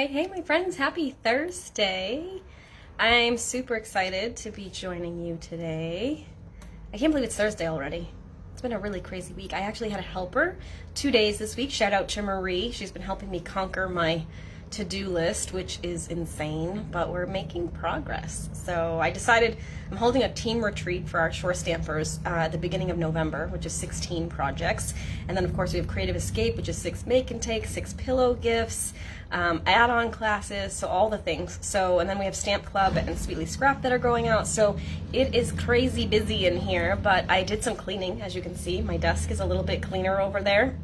Hey, my friends, happy Thursday. I'm super excited to be joining you today. I can't believe it's Thursday already. It's been a really crazy week. I actually had a helper 2 days this week. Shout out to Marie. She's been helping me conquer my to-do list, which is insane, but we're making progress. So I decided I'm holding a team retreat for our shore stampers at the beginning of November, which is 16 projects. And then of course we have Creative Escape, which is 6 make and take, 6 pillow gifts, add-on classes, so all the things. So, and then we have Stamp Club and Sweetly Scrap that are going out. So it is crazy busy in here, but I did some cleaning, as you can see. My desk is a little bit cleaner over there.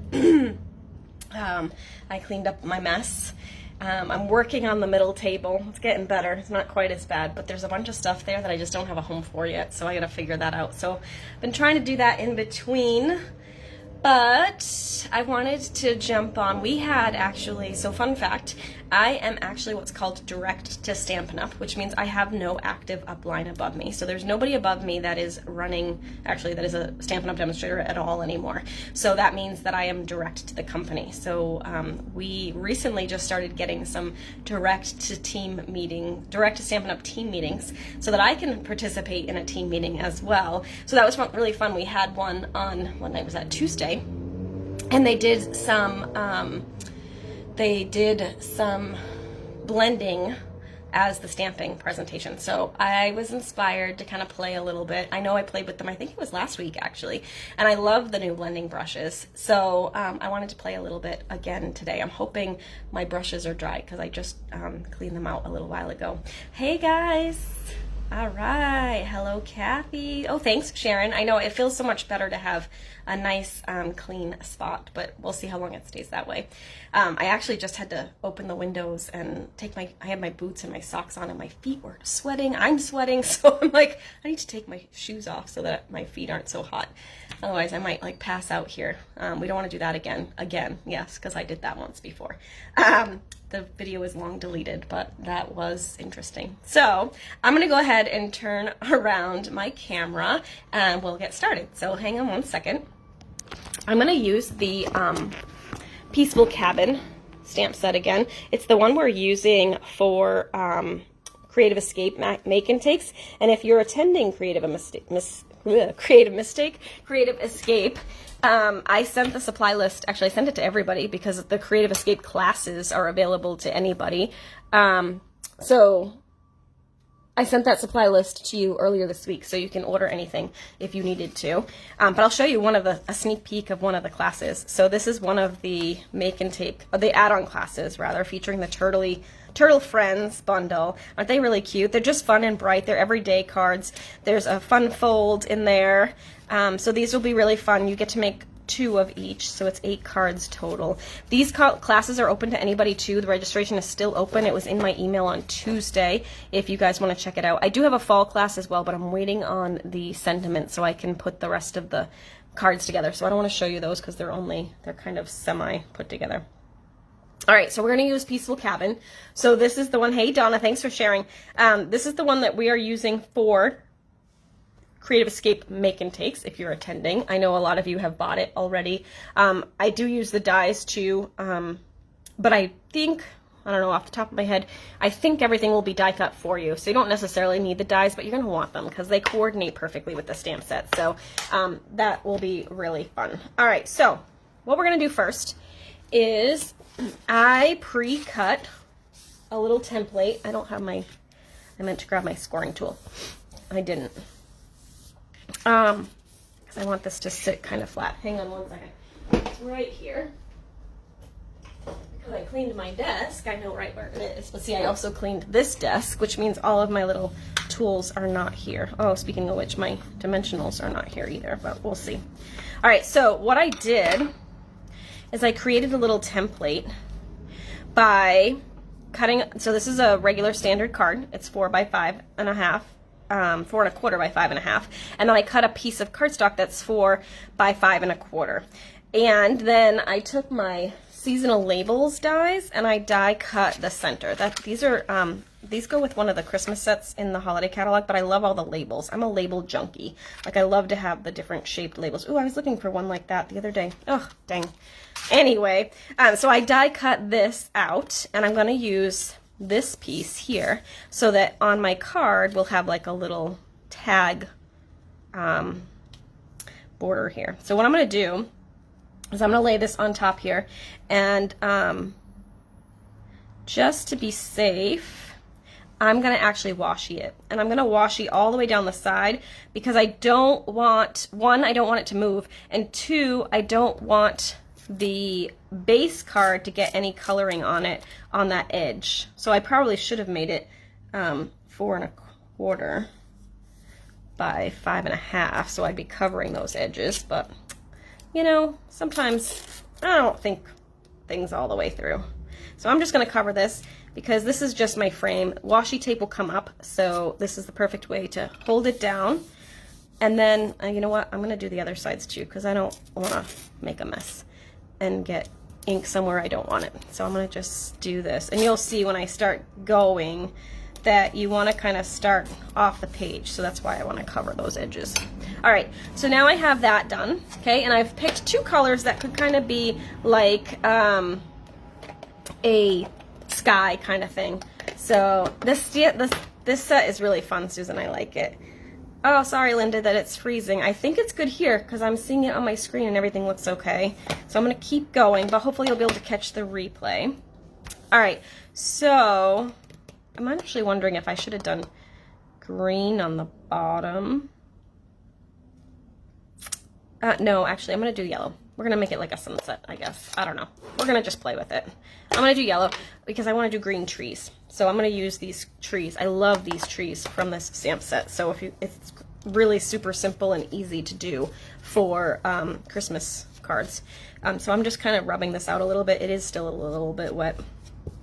I cleaned up my mess. I'm working on the middle table. It's getting better. It's not quite as bad, but there's a bunch of stuff there that I just don't have a home for yet, so I gotta figure that out. So I've been trying to do that in between, but I wanted to jump on. We had actually, so fun fact, I am actually what's called direct to Stampin' Up, which means I have no active upline above me. So there's nobody above me that is running, actually that is a Stampin' Up demonstrator at all anymore. So that means that I am direct to the company. So we recently just started getting some direct to Stampin' Up team meetings so that I can participate in a team meeting as well. So that was really fun. We had one on, what night was that? Tuesday. And they did some blending as the stamping presentation. So I was inspired to kind of play a little bit. I know I played with them, I think it was last week actually, and I love the new blending brushes. So I wanted to play a little bit again today. I'm hoping my brushes are dry because I just cleaned them out a little while ago. Hey guys. All right, hello Kathy. Oh, thanks Sharon. I know it feels so much better to have a nice clean spot, but we'll see how long it stays that way. I actually just had to open the windows and I had my boots and my socks on and my feet were sweating. I'm sweating, so I'm like, I need to take my shoes off so that my feet aren't so hot. Otherwise I might like pass out here. We don't want to do that again, yes, because I did that once before. The video is long deleted, but that was interesting. So I'm gonna go ahead and turn around my camera and we'll get started. So hang on one second. I'm gonna use the Peaceful Cabin stamp set again. It's the one we're using for Creative Escape make and takes. And if you're attending Creative Escape, I sent the supply list, actually I sent it to everybody because the Creative Escape classes are available to anybody. So I sent that supply list to you earlier this week, so you can order anything if you needed to. But I'll show you a sneak peek of one of the classes. So this is one of the make and take, the add-on classes rather, featuring the Turtle Friends bundle. Aren't they really cute? They're just fun and bright. They're everyday cards. There's a fun fold in there. So these will be really fun. You get to make 2 of each, so it's 8 cards total. These classes are open to anybody too. The registration is still open. It was in my email on Tuesday if you guys want to check it out. I do have a fall class as well, but I'm waiting on the sentiment so I can put the rest of the cards together. So I don't want to show you those because they're kind of semi put together. All right, so we're going to use Peaceful Cabin. So this is the one, hey Donna, thanks for sharing. This is the one that we are using for Creative Escape make and takes if you're attending. I know a lot of you have bought it already. I do use the dies too, but I think, I don't know off the top of my head, I think everything will be die cut for you. So you don't necessarily need the dies, but you're going to want them because they coordinate perfectly with the stamp set. So that will be really fun. All right, so what we're going to do first is I pre-cut a little template. I don't have I meant to grab my scoring tool. I didn't. Because I want this to sit kind of flat. Hang on one second. It's right here. Because I cleaned my desk, I know right where it is. But see, I also cleaned this desk, which means all of my little tools are not here. Oh, speaking of which, my dimensionals are not here either, but we'll see. All right, so what I did is I created a little template by cutting, so this is a regular standard card. It's 4 by 5.5. 4 1/4 by 5 1/2, and then I cut a piece of cardstock that's 4 by 5 1/4, and then I took my seasonal labels dies and I die cut the center. These are these go with one of the Christmas sets in the holiday catalog, but I love all the labels. I'm a label junkie. Like, I love to have the different shaped labels. Ooh, I was looking for one like that the other day. Oh, dang. Anyway, so I die cut this out, and I'm going to use this piece here so that on my card we'll have like a little tag border here. So what I'm going to do is I'm going to lay this on top here, and just to be safe, I'm going to actually washi it. And I'm going to washi all the way down the side because I don't want, one, I don't want it to move, and two, I don't want the base card to get any coloring on it on that edge. So I probably should have made it 4 1/4 by 5 1/2, so I'd be covering those edges, but you know, sometimes I don't think things all the way through. So I'm just going to cover this because this is just my frame. Washi tape will come up, so this is the perfect way to hold it down. And then, you know what, I'm going to do the other sides too because I don't want to make a mess and get ink somewhere I don't want it. So I'm going to just do this. And you'll see when I start going that you want to kind of start off the page. So that's why I want to cover those edges. All right, so now I have that done, okay? And I've picked 2 colors that could kind of be like a sky kind of thing. So this set is really fun, Susan. I like it. Oh, sorry, Linda, that it's freezing. I think it's good here because I'm seeing it on my screen and everything looks okay. So I'm going to keep going, but hopefully you'll be able to catch the replay. All right, so I'm actually wondering if I should have done green on the bottom. No, actually, I'm going to do yellow. We're going to make it like a sunset, I guess. I don't know. We're going to just play with it. I'm going to do yellow because I want to do green trees. So I'm going to use these trees. I love these trees from this stamp set. So it's really super simple and easy to do for Christmas cards. So I'm just kind of rubbing this out a little bit. It is still a little bit wet.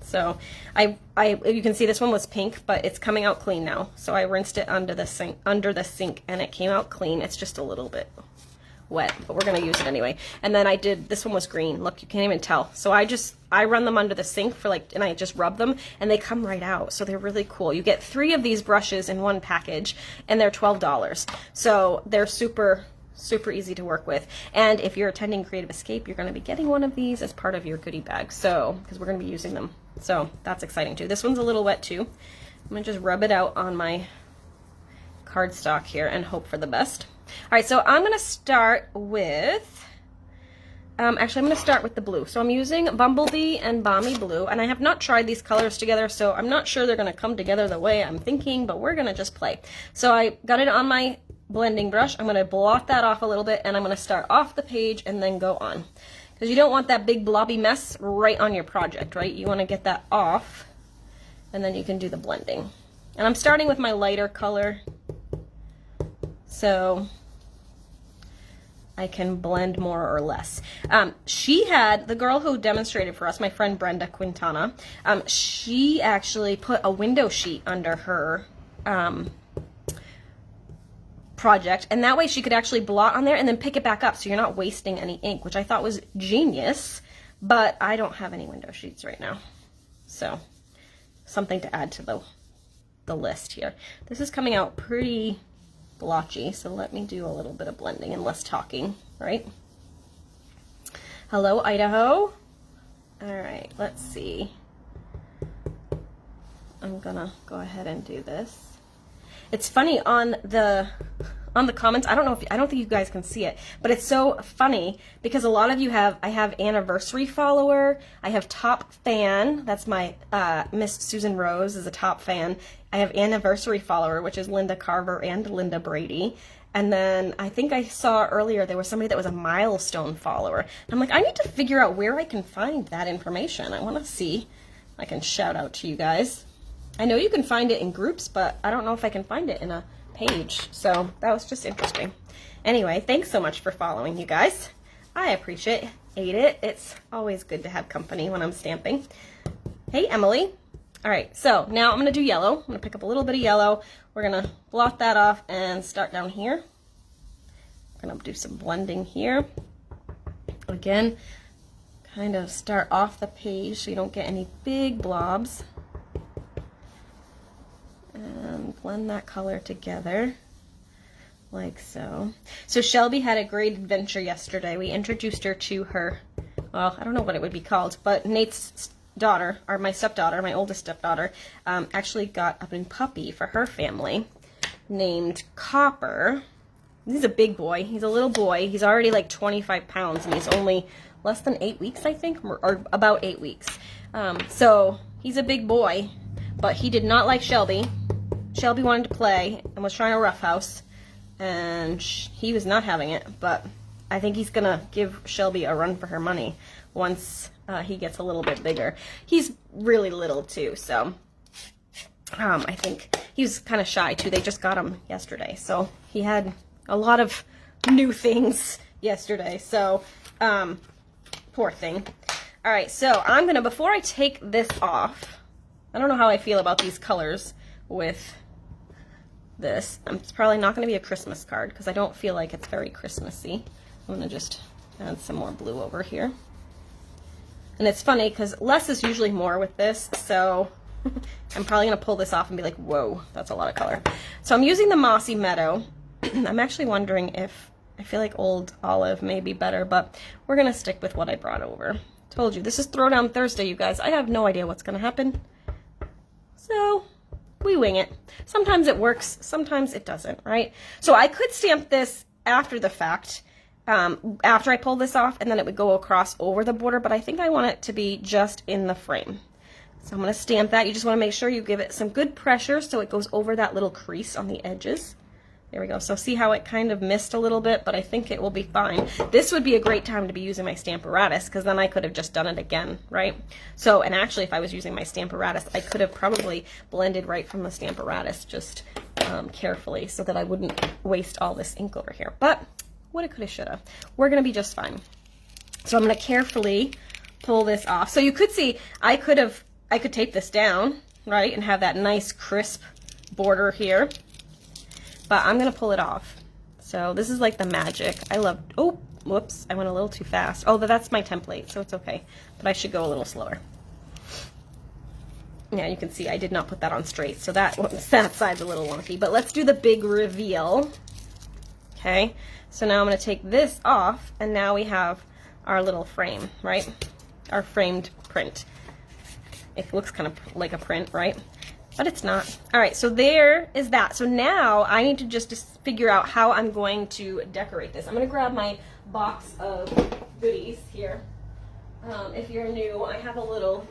So you can see this one was pink, but it's coming out clean now. So I rinsed it under the sink, and it came out clean. It's just a little bit wet, but we're gonna use it anyway. And then this one was green. Look, you can't even tell. So I run them under the sink and I just rub them, and they come right out. So they're really cool. You get 3 of these brushes in one package, and they're $12. So they're super easy to work with. And if you're attending Creative Escape, you're gonna be getting one of these as part of your goodie bag. So, because we're gonna be using them. So that's exciting too. This one's a little wet too. I'm gonna just rub it out on my cardstock here and hope for the best. All right, so I'm going to start with, actually I'm going to start with the blue. So I'm using Bumblebee and Balmy Blue, and I have not tried these colors together, so I'm not sure they're going to come together the way I'm thinking, but we're going to just play. So I got it on my blending brush. I'm going to blot that off a little bit, and I'm going to start off the page and then go on. Because you don't want that big blobby mess right on your project, right? You want to get that off, and then you can do the blending. And I'm starting with my lighter color, so I can blend more or less. The girl who demonstrated for us, my friend Brenda Quintana, she actually put a window sheet under her project, and that way she could actually blot on there and then pick it back up so you're not wasting any ink, which I thought was genius, but I don't have any window sheets right now. So something to add to the list here. This is coming out pretty blotchy, so let me do a little bit of blending and less talking, right? Hello, Idaho. All right, let's see. I'm gonna go ahead and do this. It's funny on the comments. I don't think you guys can see it, but it's so funny because a lot of you I have anniversary follower, I have top fan. That's my Miss Susan Rose is a top fan. I have anniversary follower, which is Linda Carver and Linda Brady. And then I think I saw earlier there was somebody that was a milestone follower. And I'm like, I need to figure out where I can find that information. I want to see if I can shout out to you guys. I know you can find it in groups, but I don't know if I can find it in a page. So that was just interesting. Anyway, thanks so much for following, you guys. I appreciate it. It's always good to have company when I'm stamping. Hey, Emily. All right, so now I'm going to do yellow. I'm going to pick up a little bit of yellow. We're going to blot that off and start down here. I'm going to do some blending here. Again, kind of start off the page so you don't get any big blobs. blend that color together like so. So Shelby had a great adventure yesterday. We introduced her to her, well, I don't know what it would be called, but Nate's daughter, or my stepdaughter, my oldest stepdaughter, actually got a new puppy for her family named Copper. He's a big boy. He's a little boy. He's already like 25 pounds, and he's only less than 8 weeks, I think, or about 8 weeks. So he's a big boy, but he did not like Shelby. Shelby wanted to play and was trying to roughhouse, and he was not having it, but I think he's gonna give Shelby a run for her money once he gets a little bit bigger. He's really little too, so I think he's kind of shy too. They just got him yesterday, so he had a lot of new things yesterday, so poor thing. All right, so I'm gonna, before I take this off, I don't know how I feel about these colors with this. It's probably not gonna be a Christmas card because I don't feel like it's very Christmassy. I'm gonna just add some more blue over here. And it's funny because less is usually more with this, so I'm probably gonna pull this off and be like, whoa, that's a lot of color. So I'm using the Mossy Meadow. I'm actually wondering if, I feel like Old Olive may be better, but we're gonna stick with what I brought over. Told you, this is Throwdown Thursday, you guys. I have no idea what's gonna happen. So we wing it. Sometimes it works, sometimes it doesn't, right? So I could stamp this after the fact, after I pull this off, and then it would go across over the border, but I think I want it to be just in the frame. So I'm gonna stamp that. You just wanna make sure you give it some good pressure so it goes over that little crease on the edges. There we go. So see how it kind of missed a little bit, but I think it will be fine. This would be a great time to be using my Stamparatus because then I could have just done it again, right? So, and actually if I was using my Stamparatus, I could have probably blended right from the Stamparatus just carefully so that I wouldn't waste all this ink over here. But woulda, coulda, shoulda. We're going to be just fine. So I'm going to carefully pull this off. So you could see I could tape this down, right, and have that nice crisp border here. But I'm gonna pull it off. So this is like the magic. I love, oh, whoops, I went a little too fast. Oh, but that's my template, so it's okay. But I should go a little slower. Yeah, you can see I did not put that on straight, so that side's a little wonky. But let's do the big reveal. Okay, so now I'm gonna take this off, and now we have our little frame, right? Our framed print. It looks kind of like a print, right? But it's not. All right, so there is that. So now I need to just figure out how I'm going to decorate this. I'm going to grab my box of goodies here. If you're new, I have a little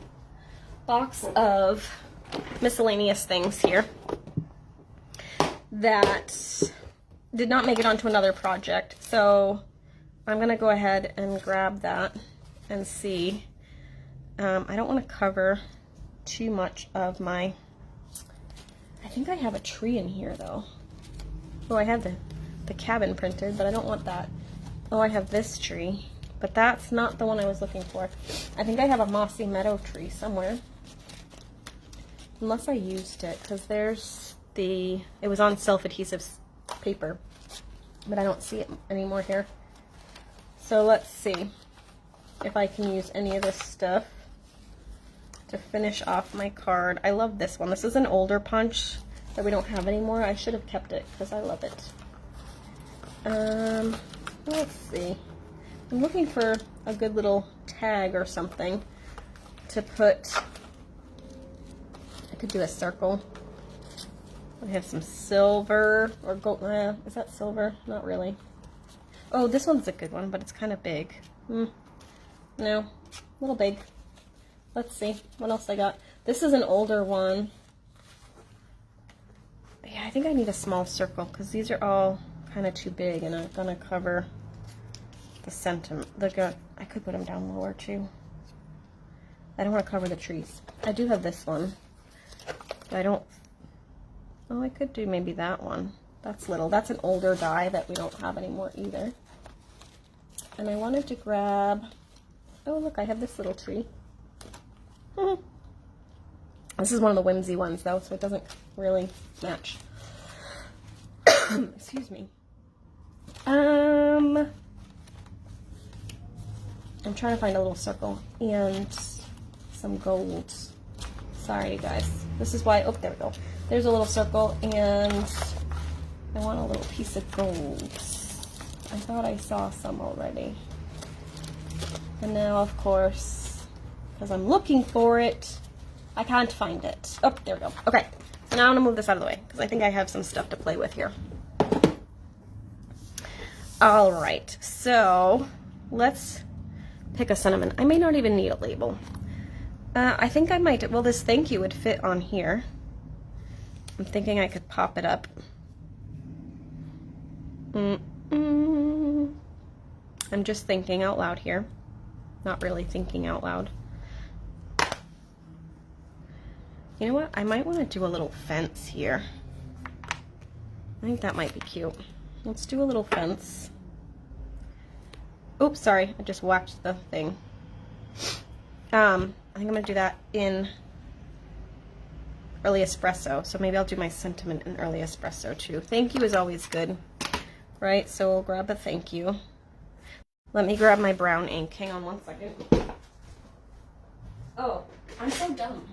box of miscellaneous things here that did not make it onto another project. So I'm going to go ahead and grab that and see. I don't want to cover too much of my... I think I have a tree in here though. Oh, I have the cabin printed, but I don't want that. Oh, I have this tree, but that's not the one I was looking for. I think I have a Mossy Meadow tree somewhere. Unless I used it, because there's it was on self-adhesive paper, but I don't see it anymore here. So let's see if I can use any of this stuff to finish off my card. I love this one. This is an older punch that we don't have anymore. I should have kept it because I love it. Let's see. I'm looking for a good little tag or something to put. I could do a circle. I have some silver or gold. Is that silver? Not really. Oh, this one's a good one, but it's kind of big. No, a little big. Let's see what else I got. This is an older one. Yeah, I think I need a small circle because these are all kind of too big and I'm gonna cover the sentiment. I could put them down lower too. I don't want to cover the trees. I do have this one, but I don't. Oh, I could do maybe that one. That's little. That's an older die that we don't have anymore either. And I wanted to grab. Oh, look, I have this little tree. This is one of the whimsy ones though, so it doesn't really match. Excuse me. I'm trying to find a little circle and some golds. Sorry, you guys. This is why, oh, there we go. There's a little circle, and I want a little piece of gold. I thought I saw some already. And now, of course, because I'm looking for it, I can't find it. Oh, there we go. Okay, so now I'm gonna move this out of the way, because I think I have some stuff to play with here. All right, so let's pick a sentiment. I may not even need a label. I think I might, well, this thank you would fit on here. I'm thinking I could pop it up. I'm just thinking out loud here. Not really thinking out loud. You know what? I might want to do a little fence here. I think that might be cute. Let's do a little fence. Oops, sorry. I just whacked the thing. I think I'm going to do that in early espresso. So maybe I'll do my sentiment in early espresso too. Thank you is always good. Right? So we'll grab a thank you. Let me grab my brown ink. Hang on one second. Oh, I'm so dumb.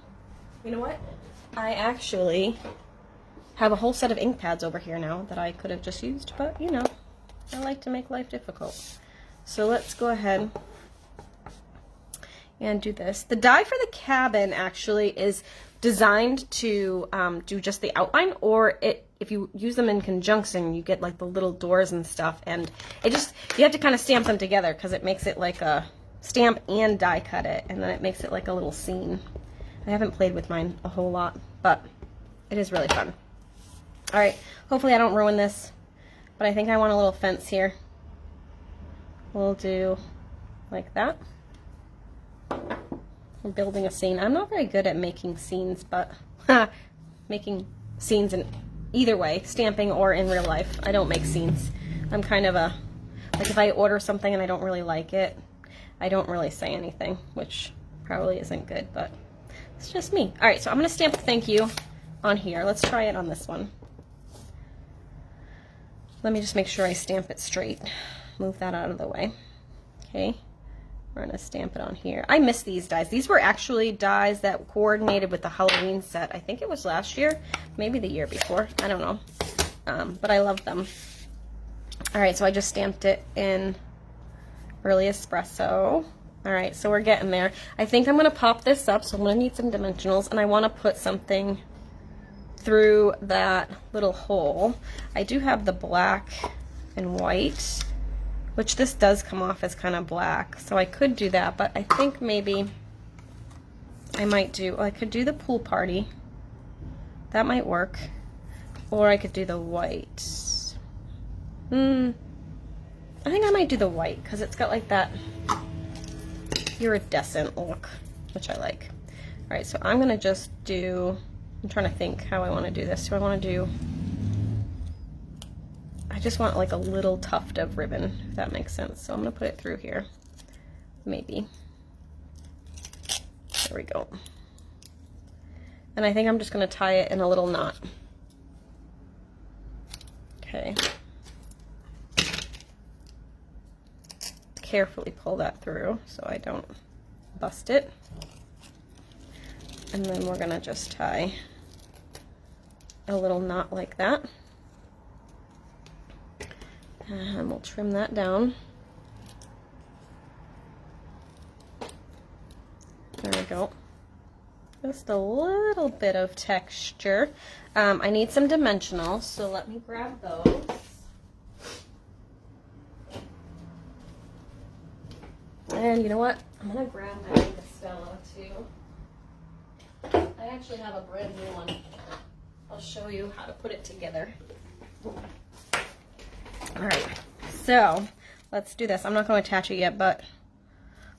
You know what? I actually have a whole set of ink pads over here now that I could have just used, but you know, I like to make life difficult. So let's go ahead and do this. The die for the cabin actually is designed to do just the outline, or if you use them in conjunction, you get like the little doors and stuff, and it just, you have to kind of stamp them together because it makes it like a stamp and die cut it, and then it makes it like a little scene. I haven't played with mine a whole lot, but it is really fun. All right, hopefully I don't ruin this, but I think I want a little fence here. We'll do like that. I'm building a scene. I'm not very good at making scenes, but making scenes in either way, stamping or in real life. I don't make scenes. I'm kind of a, like if I order something and I don't really like it, I don't really say anything, which probably isn't good, but it's just me. All right, so I'm going to stamp thank you on here. Let's try it on this one. Let me just make sure I stamp it straight. Move that out of the way. Okay. We're going to stamp it on here. I miss these dies. These were actually dies that coordinated with the Halloween set. I think it was last year, maybe the year before. I don't know. But I love them. All right, so I just stamped it in early espresso. All right, so we're getting there. I think I'm going to pop this up, so I'm going to need some dimensionals, and I want to put something through that little hole. I do have the black and white, which this does come off as kind of black, so I could do that, but I think maybe I might do, I could do the pool party. That might work. Or I could do the white. I think I might do the white, because it's got like that iridescent look, which I like. All right, so I'm going to just do, I'm trying to think how I want to do this. Do I want to do, I just want like a little tuft of ribbon, if that makes sense. So I'm going to put it through here, maybe. There we go. And I think I'm just going to tie it in a little knot. Okay. Carefully pull that through so I don't bust it. And then we're going to just tie a little knot like that. And we'll trim that down. There we go. Just a little bit of texture. I need some dimensionals, so let me grab those. And you know what? I'm going to grab my Stella too. I actually have a brand new one. I'll show you how to put it together. Alright, so let's do this. I'm not going to attach it yet, but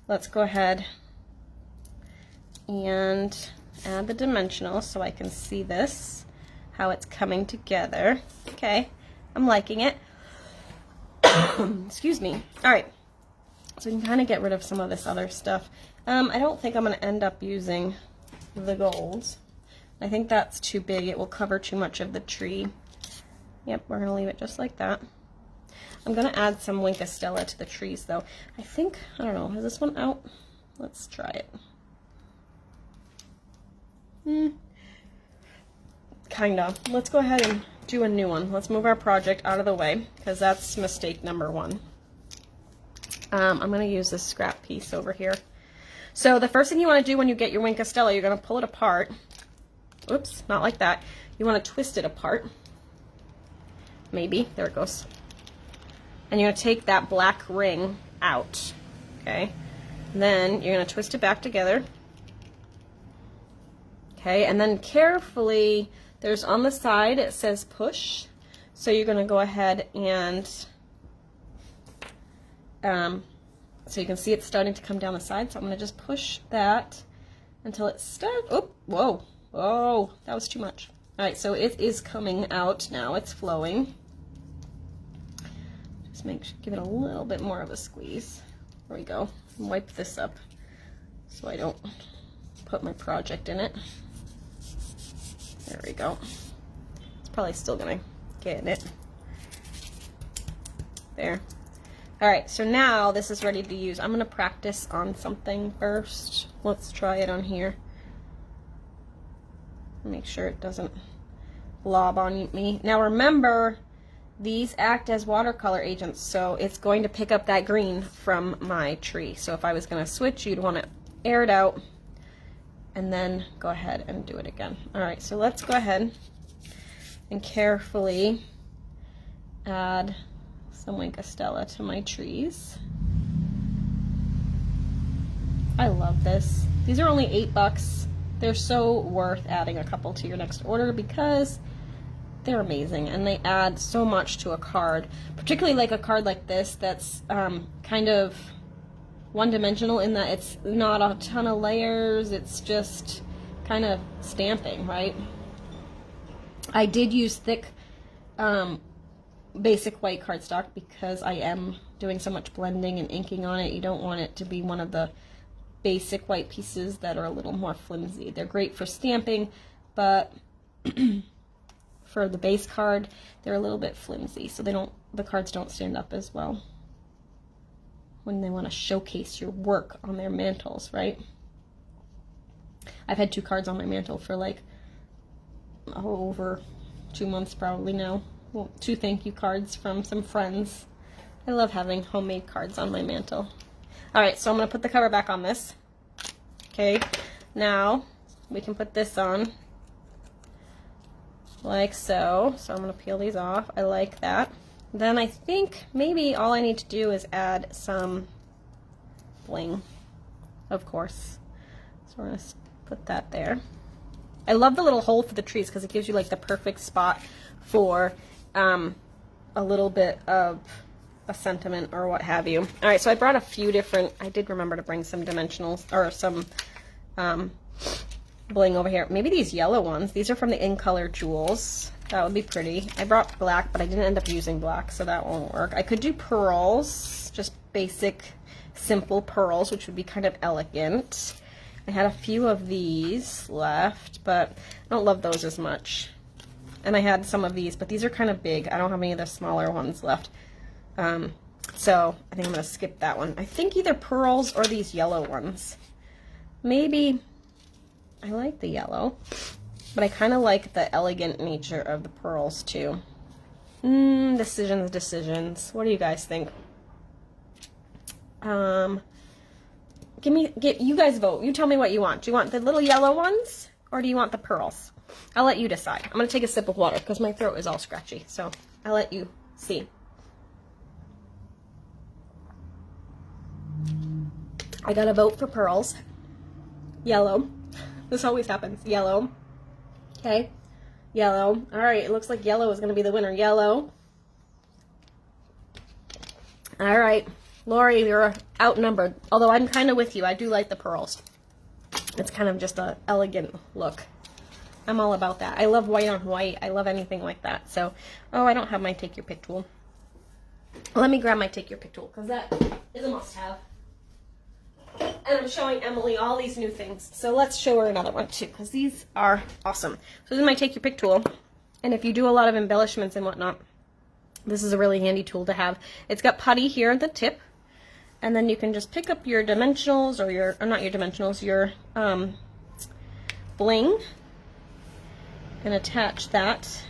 let's go ahead and add the dimensionals so I can see this, how it's coming together. Okay, I'm liking it. Excuse me. Alright, so we can kind of get rid of some of this other stuff. I don't think I'm going to end up using the golds. I think that's too big. It will cover too much of the tree. Yep, we're going to leave it just like that. I'm going to add some Wink Stella to the trees, though. I think, I don't know, is this one out? Let's try it. Kinda. Let's go ahead and do a new one. Let's move our project out of the way because that's mistake number 1. I'm going to use this scrap piece over here. So the first thing you want to do when you get your Wink Stella, you're going to pull it apart. Oops, not like that. You want to twist it apart. Maybe. There it goes. And you're going to take that black ring out. Okay. And then you're going to twist it back together. Okay. And then carefully, there's on the side, it says push. So you're going to go ahead and, so you can see it's starting to come down the side. So I'm going to just push that until it starts. Oh, whoa. Whoa. That was too much. All right. So it is coming out now. It's flowing. Just give it a little bit more of a squeeze. There we go. Wipe this up so I don't put my project in it. There we go. It's probably still gonna get in it. There. All right, so now this is ready to use. I'm gonna practice on something first. Let's try it on here. Make sure it doesn't blob on me. Now remember, these act as watercolor agents, so it's going to pick up that green from my tree. So if I was going to switch, you'd want to air it out and then go ahead and do it again. All right, so let's go ahead and carefully add some Wink Stella to my trees. I love this. These are only $8. They're so worth adding a couple to your next order because they're amazing and they add so much to a card, particularly like a card like this that's kind of one-dimensional in that it's not a ton of layers, it's just kind of stamping, right? I did use thick basic white cardstock because I am doing so much blending and inking on it. You don't want it to be one of the basic white pieces that are a little more flimsy. They're great for stamping, but for the base card, they're a little bit flimsy, so the cards don't stand up as well when they want to showcase your work on their mantles, right? I've had 2 cards on my mantle for like over 2 months probably now. Well, 2 thank you cards from some friends. I love having homemade cards on my mantle. All right, so I'm going to put the cover back on this. Okay, now we can put this on like so. So I'm going to peel these off. I like that. Then I think maybe all I need to do is add some bling, of course. So we're going to put that there. I love the little hole for the trees because it gives you like the perfect spot for a little bit of a sentiment or what have you. All right, so I brought a few different, I did remember to bring some dimensionals or some bling over here. Maybe these yellow ones. These are from the In Color Jewels. That would be pretty. I brought black, but I didn't end up using black, so that won't work. I could do pearls, just basic, simple pearls, which would be kind of elegant. I had a few of these left, but I don't love those as much. And I had some of these, but these are kind of big. I don't have any of the smaller ones left. So I think I'm going to skip that one. I think either pearls or these yellow ones. Maybe, I like the yellow, but I kind of like the elegant nature of the pearls too. Decisions. What do you guys think? You guys vote. You tell me what you want. Do you want the little yellow ones or do you want the pearls? I'll let you decide. I'm going to take a sip of water because my throat is all scratchy. So I'll let you see. I got to vote for pearls. Yellow. This always happens. Yellow. Okay. Yellow. All right. It looks like yellow is going to be the winner. Yellow. All right. Lori, you're outnumbered. Although I'm kind of with you. I do like the pearls. It's kind of just an elegant look. I'm all about that. I love white on white. I love anything like that. So, oh, I don't have my Take Your Pick tool. Let me grab my Take Your Pick tool because that is a must-have. And I'm showing Emily all these new things. So let's show her another one too because these are awesome. So this is my Take Your Pick tool. And if you do a lot of embellishments and whatnot, this is a really handy tool to have. It's got putty here at the tip. And then you can just pick up your dimensionals or not your dimensionals, your bling and attach that,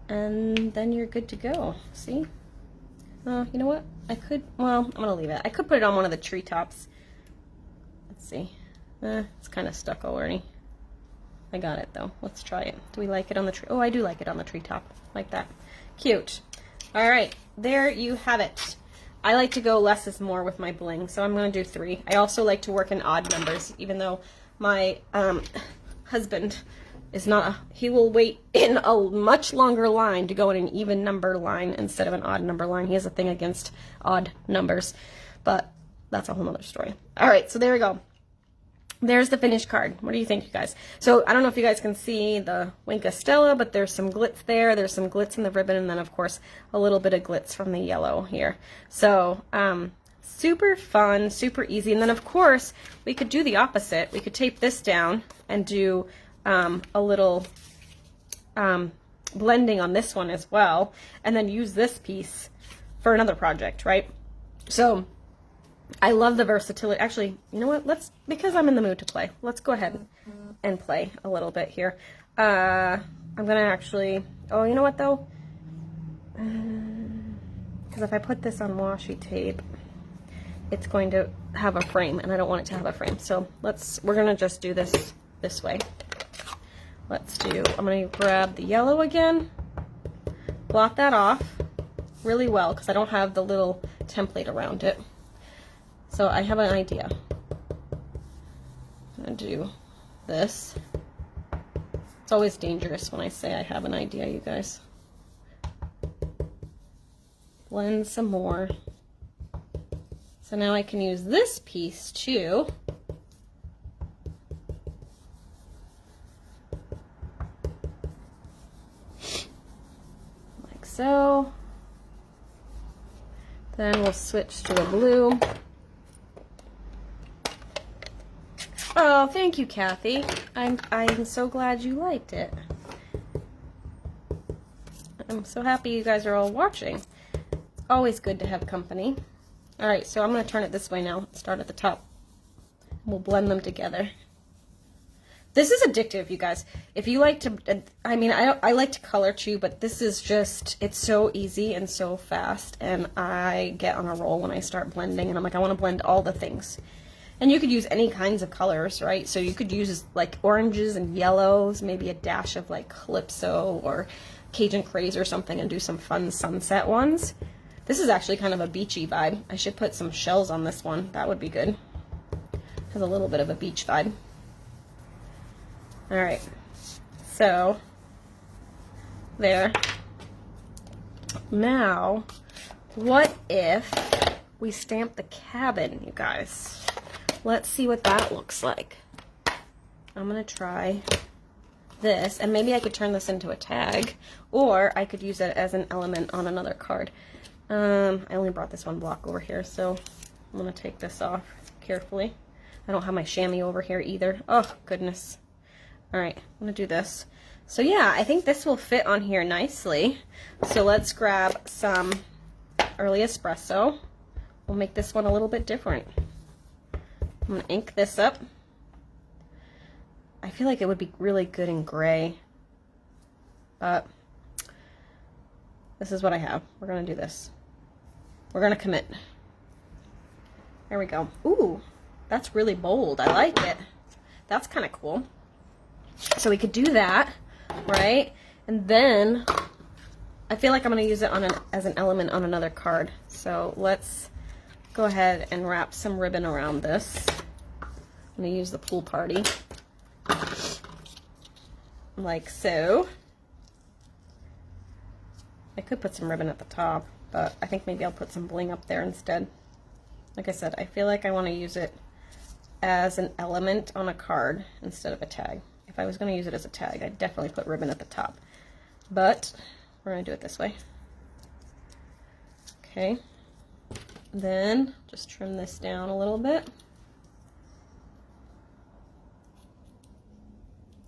and then you're good to go. See? You know what? I could, well, I'm gonna leave it. I could put it on one of the treetops. Let's see. It's kind of stuck already. I got it though. Let's try it. Do we like it on the tree? Oh, I do like it on the treetop. Like that. Cute. All right, there you have it. I like to go less is more with my bling, so I'm going to do 3. I also like to work in odd numbers, even though my husband is not, he will wait in a much longer line to go in an even number line instead of an odd number line. He has a thing against odd numbers, but that's a whole nother story. All right, so there we go. There's the finished card. What do you think, you guys? So I don't know if you guys can see the Wink of Stella, but there's some glitz there. There's some glitz in the ribbon, and then of course a little bit of glitz from the yellow here. So super fun, super easy. And then of course we could do the opposite. We could tape this down and do a little blending on this one as well, and then use this piece for another project, right? So I love the versatility. Actually, you know what? Because I'm in the mood to play, let's go ahead and play a little bit here. I'm gonna actually, oh, you know what though? Because if I put this on washi tape, it's going to have a frame, and I don't want it to have a frame. So we're gonna just do this way. I'm gonna grab the yellow again, blot that off really well, because I don't have the little template around it. So I have an idea. I'm gonna do this. It's always dangerous when I say I have an idea, you guys. Blend some more. So now I can use this piece too. Like so. Then we'll switch to the blue. Oh, thank you, Kathy. I'm so glad you liked it. I'm so happy you guys are all watching. It's always good to have company. All right, so I'm going to turn it this way now. Start at the top. We'll blend them together. This is addictive, you guys. If you like to, I mean, I like to color too, but this is just, it's so easy and so fast, and I get on a roll when I start blending, and I'm like, I want to blend all the things. And you could use any kinds of colors, right? So you could use like oranges and yellows, maybe a dash of like Calypso or Cajun Craze or something, and do some fun sunset ones. This is actually kind of a beachy vibe. I should put some shells on this one. That would be good. Has a little bit of a beach vibe. All right, so there. Now, what if we stamp the cabin, you guys? Let's see what that looks like. I'm gonna try this, and maybe I could turn this into a tag, or I could use it as an element on another card. I only brought this one block over here, so I'm gonna take this off carefully. I don't have my chamois over here either. Oh, goodness. All right, I'm gonna do this. So yeah, I think this will fit on here nicely. So let's grab some early espresso. We'll make this one a little bit different. I'm gonna ink this up. I feel like it would be really good in gray, but this is what I have. We're gonna do this. We're gonna commit. There we go. Ooh, that's really bold. I like it. That's kind of cool. So we could do that, right? And then I feel like I'm going to use it on as an element on another card. So let's go ahead and wrap some ribbon around this. I'm going to use the pool party. Like so. I could put some ribbon at the top, but I think maybe I'll put some bling up there instead. Like I said, I feel like I want to use it as an element on a card instead of a tag. If I was going to use it as a tag, I'd definitely put ribbon at the top. But we're going to do it this way. Okay. Then just trim this down a little bit.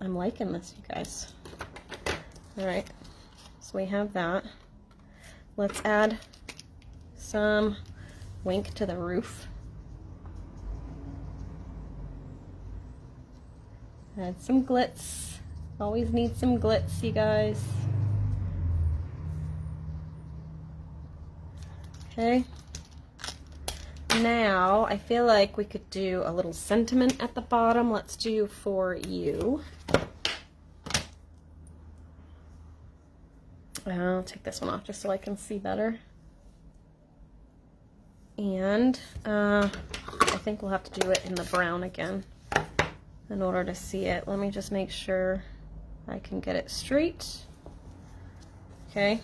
I'm liking this, you guys. All right. So we have that. Let's add some wink to the roof. to the Add some glitz. Always need some glitz, you guys. Okay. Now, I feel like we could do a little sentiment at the bottom. Let's do for you. I'll take this one off just so I can see better. And I think we'll have to do it in the brown again in order to see it. Let me just make sure I can get it straight. Okay,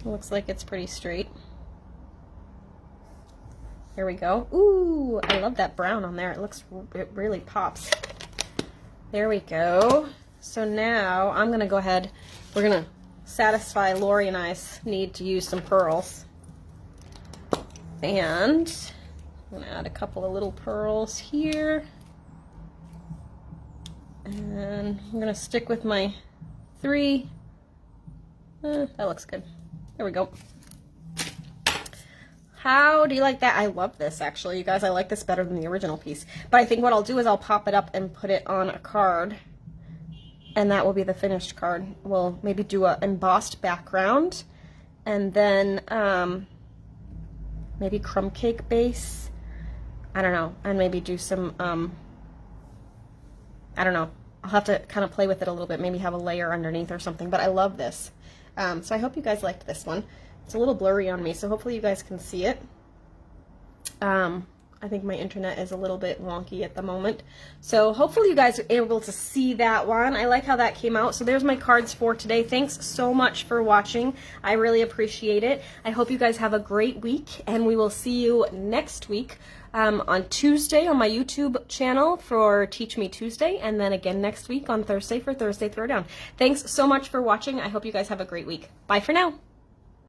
looks like it's pretty straight. Here we go. Ooh, I love that brown on there. It really pops. There we go. So now I'm gonna go ahead, we're gonna satisfy Lori and I's need to use some pearls. And I'm gonna add a couple of little pearls here. And I'm gonna stick with my 3. That looks good. There we go. How do you like that? I love this, actually, you guys. I like this better than the original piece. But I think what I'll do is I'll pop it up and put it on a card. And that will be the finished card. We'll maybe do an embossed background. And then maybe crumb cake base. I don't know. And maybe do some, I don't know. I'll have to kind of play with it a little bit. Maybe have a layer underneath or something. But I love this. So I hope you guys liked this one. It's a little blurry on me, so hopefully you guys can see it. I think my internet is a little bit wonky at the moment. So hopefully you guys are able to see that one. I like how that came out. So there's my cards for today. Thanks so much for watching. I really appreciate it. I hope you guys have a great week, and we will see you next week on Tuesday on my YouTube channel for Teach Me Tuesday, and then again next week on Thursday for Thursday Throwdown. Thanks so much for watching. I hope you guys have a great week. Bye for now.